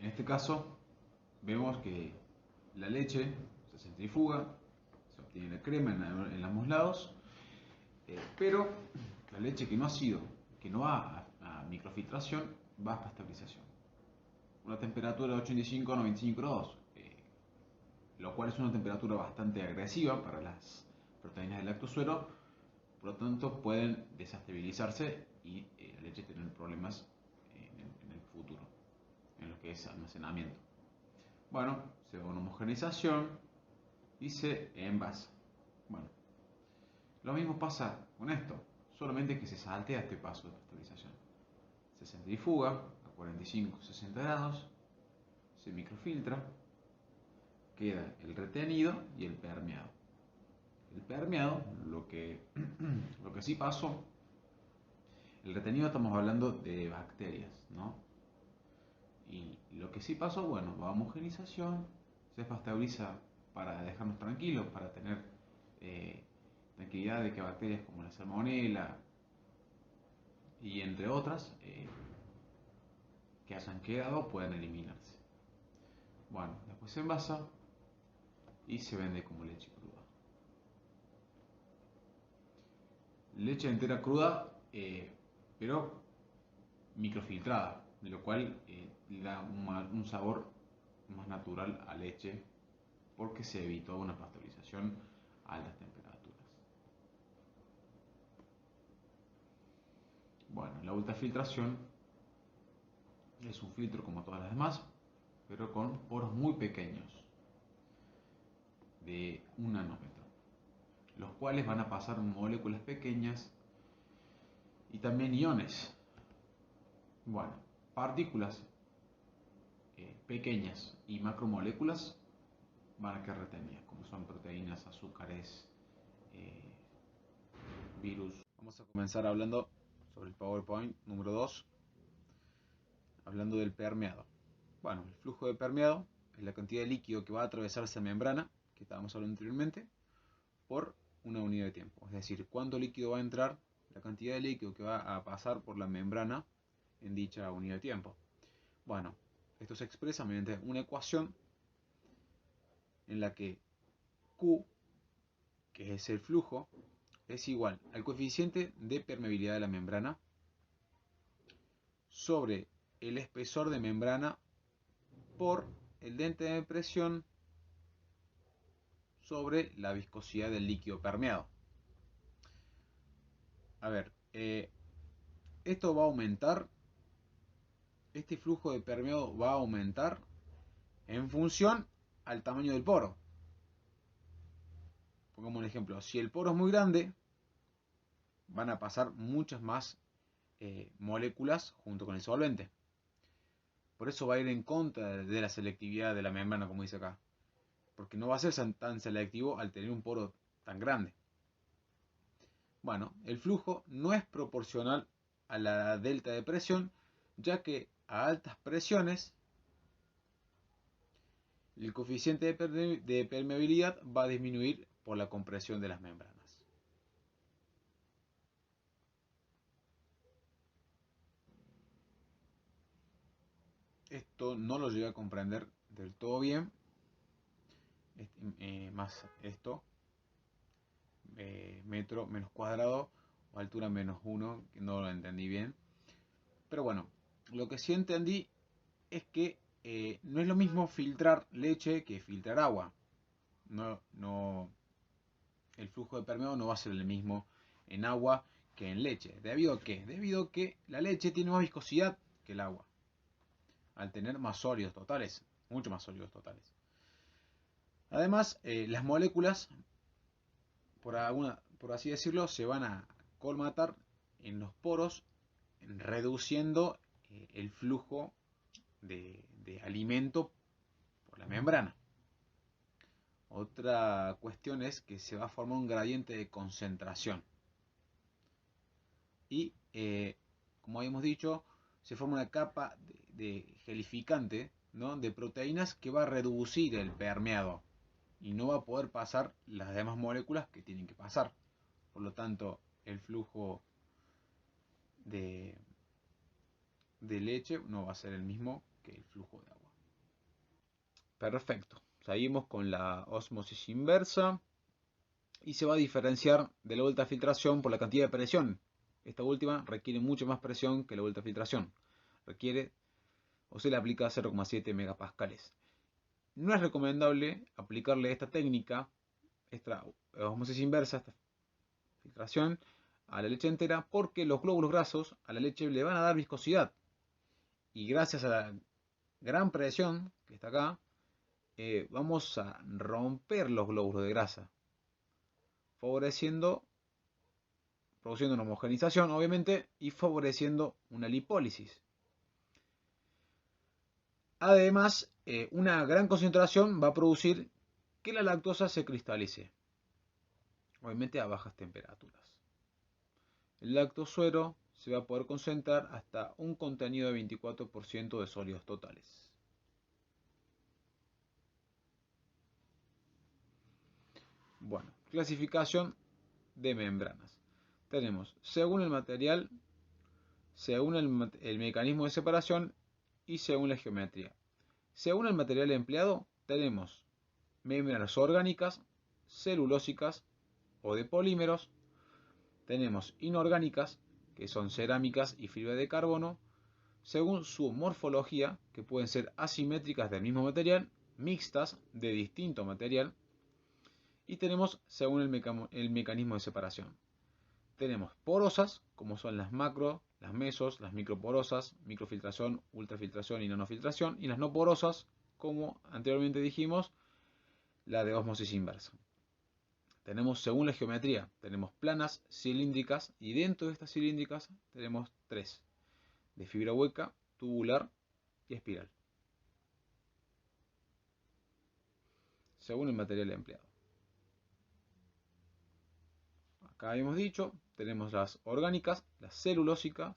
En este caso, vemos que la leche se centrifuga, se obtiene la crema en ambos lados, pero la leche que no ha sido, que no va a microfiltración, va a pasteurización. Una temperatura de 85 a 95 grados, lo cual es una temperatura bastante agresiva para las proteínas del lactosuero, por lo tanto pueden desestabilizarse y la leche tener problemas en el futuro, en lo que es almacenamiento. Bueno, se va a una homogenización y se envasa. Bueno, lo mismo pasa con esto, solamente que se saltea este paso de pasteurización. Se centrifuga a 45-60 grados, se microfiltra, queda el retenido y el permeado. El permeado, lo que sí pasó, el retenido estamos hablando de bacterias, ¿no? Y lo que sí pasó, bueno, va a homogenización, se pasteuriza para dejarnos tranquilos, para tener eh, tranquilidad de que bacterias como la salmonela y entre otras que hayan quedado puedan eliminarse. Bueno, después se envasa y se vende como leche cruda. Leche entera cruda, pero microfiltrada, de lo cual le da un sabor más natural a leche porque se evitó una pasteurización a altas temperaturas. Bueno, la ultrafiltración es un filtro como todas las demás, pero con poros muy pequeños, de 1 nanómetro, los cuales van a pasar moléculas pequeñas y también iones. Bueno, partículas pequeñas y macromoléculas van a quedar retenidas, como son proteínas, azúcares, eh, virus. Vamos a comenzar hablando sobre el PowerPoint número 2, hablando del permeado. Bueno, el flujo de permeado es la cantidad de líquido que va a atravesar esa membrana, que estábamos hablando anteriormente, por una unidad de tiempo. Es decir, cuánto líquido va a entrar, la cantidad de líquido que va a pasar por la membrana en dicha unidad de tiempo. Bueno, esto se expresa mediante una ecuación en la que Q, que es el flujo, es igual al coeficiente de permeabilidad de la membrana sobre el espesor de membrana por el dente de presión sobre la viscosidad del líquido permeado. A ver, esto va a aumentar, este flujo de permeado va a aumentar en función al tamaño del poro. Pongamos un ejemplo, si el poro es muy grande, van a pasar muchas más moléculas junto con el solvente. Por eso va a ir en contra de la selectividad de la membrana, como dice acá. Porque no va a ser tan selectivo al tener un poro tan grande. Bueno, el flujo no es proporcional a la delta de presión, ya que a altas presiones el coeficiente de permeabilidad va a disminuir por la compresión de las membranas. Esto no lo llegué a comprender del todo bien, más esto, metro menos cuadrado o altura menos 1, que no lo entendí bien. Pero bueno, lo que sí entendí es que no es lo mismo filtrar leche que filtrar agua. El flujo de permeado no va a ser el mismo en agua que en leche. ¿Debido a qué? Debido a que la leche tiene más viscosidad que el agua, al tener más sólidos totales, mucho más sólidos totales. Además, las moléculas, por así decirlo, se van a colmatar en los poros, reduciendo el flujo de alimento por la membrana. Otra cuestión es que se va a formar un gradiente de concentración. Y, como habíamos dicho, se forma una capa de gelificante, ¿no?, de proteínas que va a reducir el permeado y no va a poder pasar las demás moléculas que tienen que pasar. Por lo tanto, el flujo de leche no va a ser el mismo que el flujo de agua. Perfecto. Seguimos con la ósmosis inversa y se va a diferenciar de la ultrafiltración por la cantidad de presión. Esta última requiere mucho más presión que la ultrafiltración. Requiere o se le aplica 0,7 megapascales. No es recomendable aplicarle esta técnica, esta ósmosis inversa, esta filtración, a la leche entera porque los glóbulos grasos a la leche le van a dar viscosidad. Y gracias a la gran presión que está acá, vamos a romper los glóbulos de grasa, produciendo una homogenización, obviamente, y favoreciendo una lipólisis. Además, una gran concentración va a producir que la lactosa se cristalice, obviamente a bajas temperaturas. El lactosuero se va a poder concentrar hasta un contenido de 24% de sólidos totales. Bueno, clasificación de membranas. Tenemos, según el material, según el mecanismo de separación y según la geometría. Según el material empleado, tenemos membranas orgánicas, celulósicas o de polímeros. Tenemos inorgánicas, que son cerámicas y fibra de carbono, según su morfología, que pueden ser asimétricas del mismo material, mixtas de distinto material. Y tenemos según el mecanismo de separación. Tenemos porosas, como son las macro, las mesos, las microporosas, microfiltración, ultrafiltración y nanofiltración, y las no porosas, como anteriormente dijimos, la de ósmosis inversa. Tenemos según la geometría, tenemos planas, cilíndricas, y dentro de estas cilíndricas tenemos tres, de fibra hueca, tubular y espiral, según el material empleado. Acá habíamos dicho, tenemos las orgánicas, las celulósicas,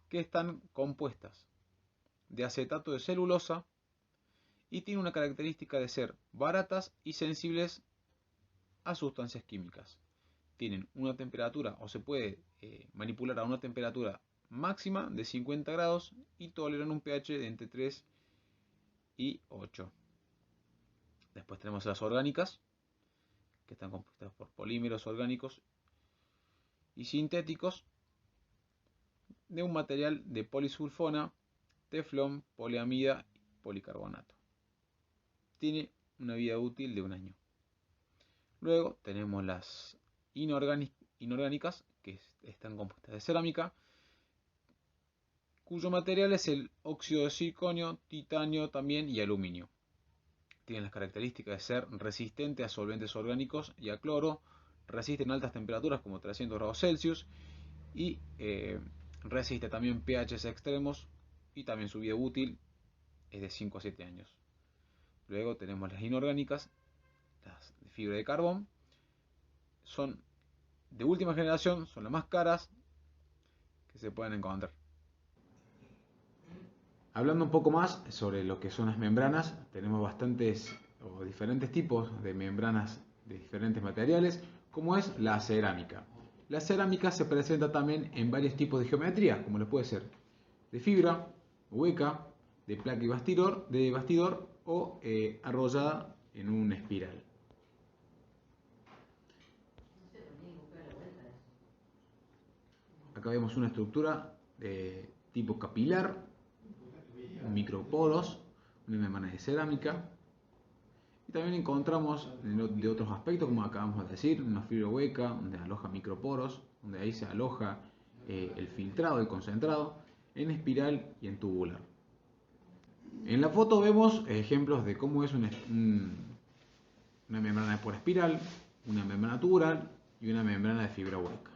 que están compuestas de acetato de celulosa y tienen una característica de ser baratas y sensibles a sustancias químicas. Tienen una temperatura o se puede manipular a una temperatura máxima de 50 grados y toleran un pH de entre 3 y 8. Después tenemos las orgánicas, que están compuestas por polímeros orgánicos y sintéticos de un material de polisulfona, teflón, poliamida y policarbonato. Tiene una vida útil de 1 año. Luego tenemos las inorgánicas, que están compuestas de cerámica, cuyo material es el óxido de circonio, titanio también y aluminio. Tienen las características de ser resistente a solventes orgánicos y a cloro, resisten altas temperaturas como 300 grados Celsius y resiste también pHs extremos y también su vida útil es de 5 a 7 años. Luego tenemos las inorgánicas, las de fibra de carbón, son de última generación, son las más caras que se pueden encontrar. Hablando un poco más sobre lo que son las membranas, tenemos bastantes o diferentes tipos de membranas de diferentes materiales, como es la cerámica. La cerámica se presenta también en varios tipos de geometría, como lo puede ser de fibra, hueca, de placa y bastidor o arrollada en una espiral. Acá vemos una estructura de tipo capilar, microporos, una membrana de cerámica. Y también encontramos de otros aspectos, como acabamos de decir, una fibra hueca, donde aloja microporos, donde ahí se aloja el filtrado, el concentrado, en espiral y en tubular. En la foto vemos ejemplos de cómo es una membrana por espiral, una membrana tubular y una membrana de fibra hueca.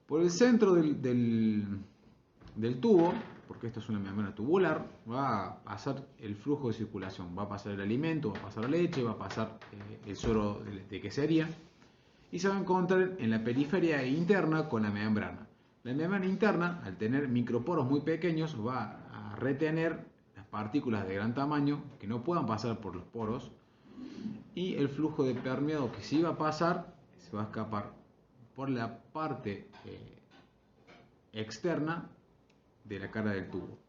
Por el centro del tubo, porque esto es una membrana tubular, va a pasar el flujo de circulación, va a pasar el alimento, va a pasar la leche, va a pasar el suero de quesería y se va a encontrar en la periferia interna con la membrana. La membrana interna, al tener microporos muy pequeños, va a retener las partículas de gran tamaño que no puedan pasar por los poros y el flujo de permeado que sí va a pasar se va a escapar por la parte externa de la cara del tubo.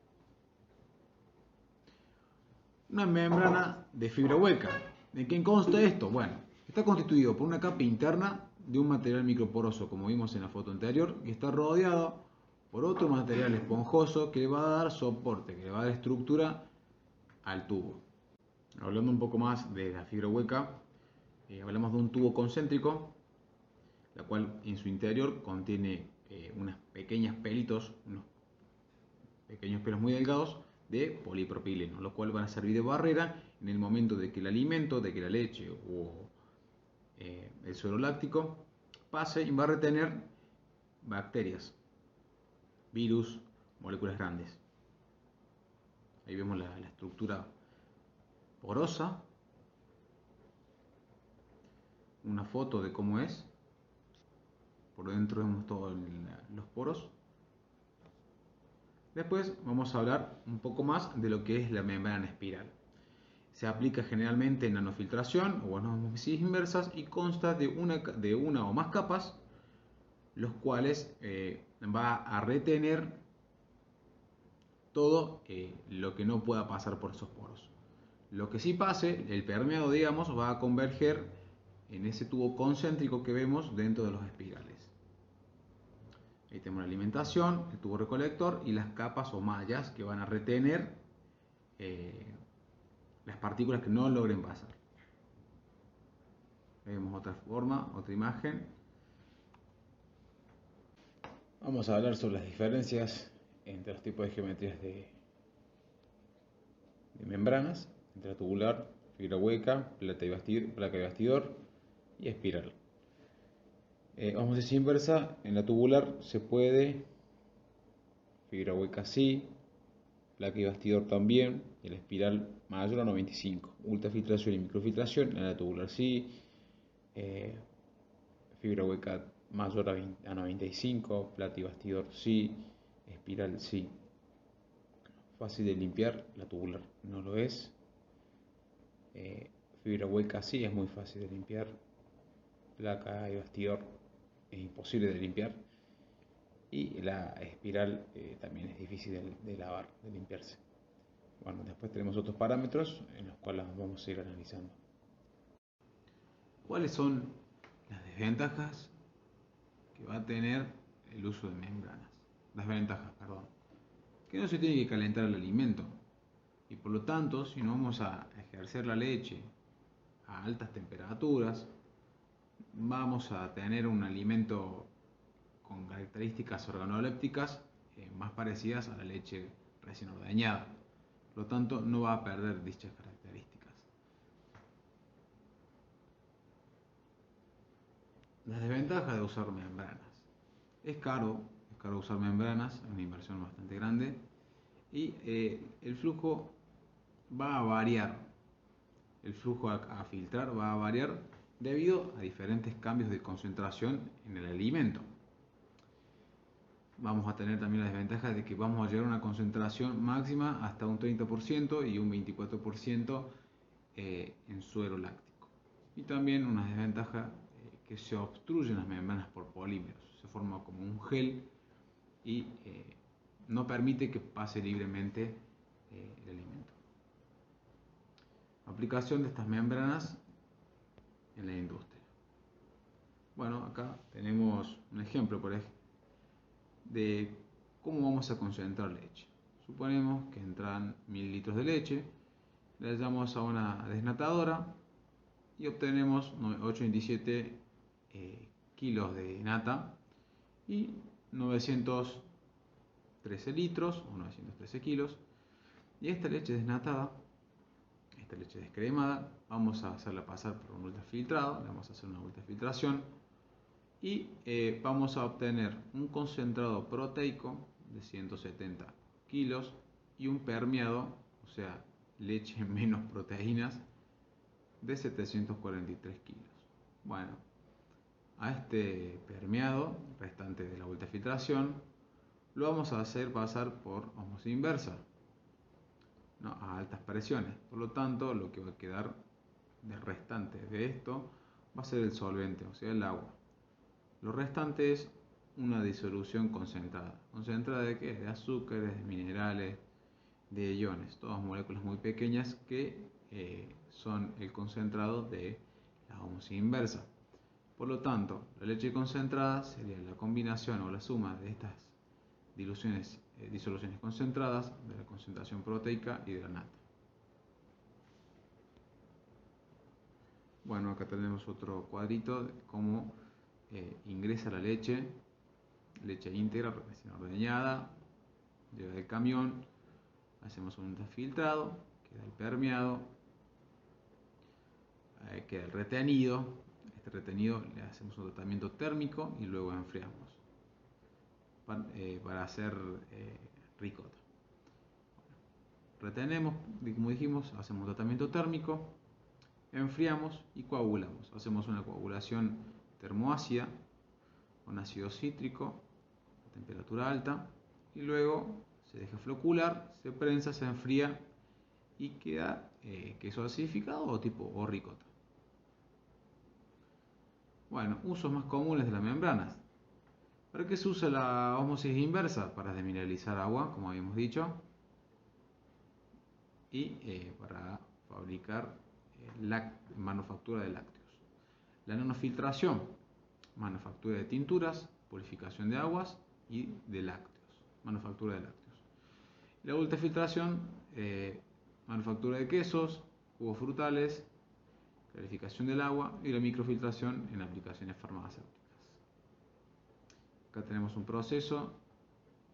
una membrana de fibra hueca. ¿De qué consta esto? Bueno, está constituido por una capa interna de un material microporoso, como vimos en la foto anterior, y está rodeado por otro material esponjoso que le va a dar soporte, que le va a dar estructura al tubo. Hablando un poco más de la fibra hueca, hablamos de un tubo concéntrico, la cual en su interior contiene unos pequeños pelos muy delgados de polipropileno, los cuales van a servir de barrera en el momento de que el alimento, de que la leche o el suero láctico pase y va a retener bacterias, virus, moléculas grandes. Ahí vemos la estructura porosa, una foto de cómo es. Por dentro vemos todos los poros. Después vamos a hablar un poco más de lo que es la membrana espiral. Se aplica generalmente en nanofiltración o en osmosis inversas y consta de una o más capas, los cuales va a retener todo lo que no pueda pasar por esos poros. Lo que sí pase, el permeado, digamos, va a converger en ese tubo concéntrico que vemos dentro de los espirales. Ahí tenemos la alimentación, el tubo recolector y las capas o mallas que van a retener las partículas que no logren pasar. Vemos otra forma, otra imagen. Vamos a hablar sobre las diferencias entre los tipos de geometrías de membranas, entre la tubular, fibra hueca, placa de bastidor y espiral. Osmosis inversa, en la tubular se puede, fibra hueca sí, placa y bastidor también, y la espiral mayor a 95. Ultrafiltración y microfiltración, en la tubular sí, fibra hueca mayor a 95, placa y bastidor sí, espiral sí. Fácil de limpiar, la tubular no lo es. Fibra hueca sí, es muy fácil de limpiar. Placa y bastidor es imposible de limpiar. Y la espiral también es difícil de lavar, de limpiarse. Bueno, después tenemos otros parámetros en los cuales vamos a ir analizando. ¿Cuáles son las desventajas que va a tener el uso de membranas? Las ventajas, perdón. Que no se tiene que calentar el alimento. Y por lo tanto, si no vamos a ejercer la leche a altas temperaturas, vamos a tener un alimento con características organolépticas más parecidas a la leche recién ordeñada. Por lo tanto, no va a perder dichas características. Las desventajas de usar membranas. Es caro usar membranas, es una inversión bastante grande y el flujo va a variar. El flujo a filtrar va a variar debido a diferentes cambios de concentración en el alimento. Vamos a tener también la desventaja de que vamos a llegar a una concentración máxima hasta un 30% y un 24% en suero láctico. Y también una desventaja que se obstruyen las membranas por polímeros. Se forma como un gel y no permite que pase libremente el alimento. Aplicación de estas membranas en la industria. Bueno, acá tenemos un ejemplo, por ejemplo, de cómo vamos a concentrar leche. Suponemos que entran 1000 litros de leche, le damos a una desnatadora y obtenemos 827 kilos de nata y 913 litros o 913 kilos. Y esta leche desnatada, esta leche descremada, vamos a hacerla pasar por un ultrafiltrado, le vamos a hacer una ultrafiltración y vamos a obtener un concentrado proteico de 170 kilos y un permeado, o sea, leche menos proteínas, de 743 kilos. Bueno, a este permeado restante de la ultrafiltración lo vamos a hacer pasar por osmosis inversa, ¿no?, a altas presiones. Por lo tanto, lo que va a quedar de restante de esto va a ser el solvente, o sea, el agua. Lo restante es una disolución concentrada. ¿Concentrada de qué? De azúcares, de minerales, de iones, todas moléculas muy pequeñas que son el concentrado de la ósmosis inversa. Por lo tanto, la leche concentrada sería la combinación o la suma de estas disoluciones concentradas de la concentración proteica y de la nata. Bueno, acá tenemos otro cuadrito de cómo ingresa la leche íntegra, recién ordeñada, llega del camión, hacemos un ultrafiltrado, queda el permeado, queda el retenido. Este retenido le hacemos un tratamiento térmico y luego enfriamos para hacer ricota. Retenemos, como dijimos, hacemos un tratamiento térmico, enfriamos y coagulamos. Hacemos una coagulación termoácida con ácido cítrico a temperatura alta y luego se deja flocular, se prensa, se enfría y queda queso acidificado o ricota. Bueno, usos más comunes de las membranas. ¿Para qué se usa la ósmosis inversa? Para desmineralizar agua, como habíamos dicho, y para fabricar manufactura de lácteos. La nanofiltración, manufactura de tinturas, purificación de aguas y de lácteos, manufactura de lácteos. La ultrafiltración, manufactura de quesos, jugos frutales, clarificación del agua y la microfiltración en aplicaciones farmacéuticas. Acá tenemos un proceso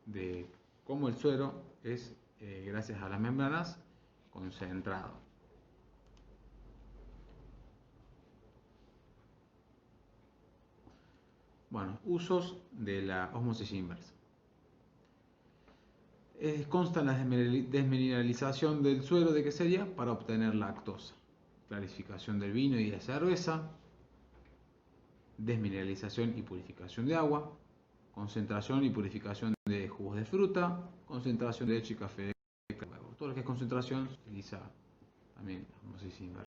de cómo el suero es, gracias a las membranas, concentrado. Bueno, usos de la ósmosis inversa. Consta en la desmineralización del suero de quesería para obtener lactosa, clarificación del vino y de cerveza, desmineralización y purificación de agua, concentración y purificación de jugos de fruta, concentración de leche y café. Todo lo que es concentración se utiliza también la ósmosis inversa.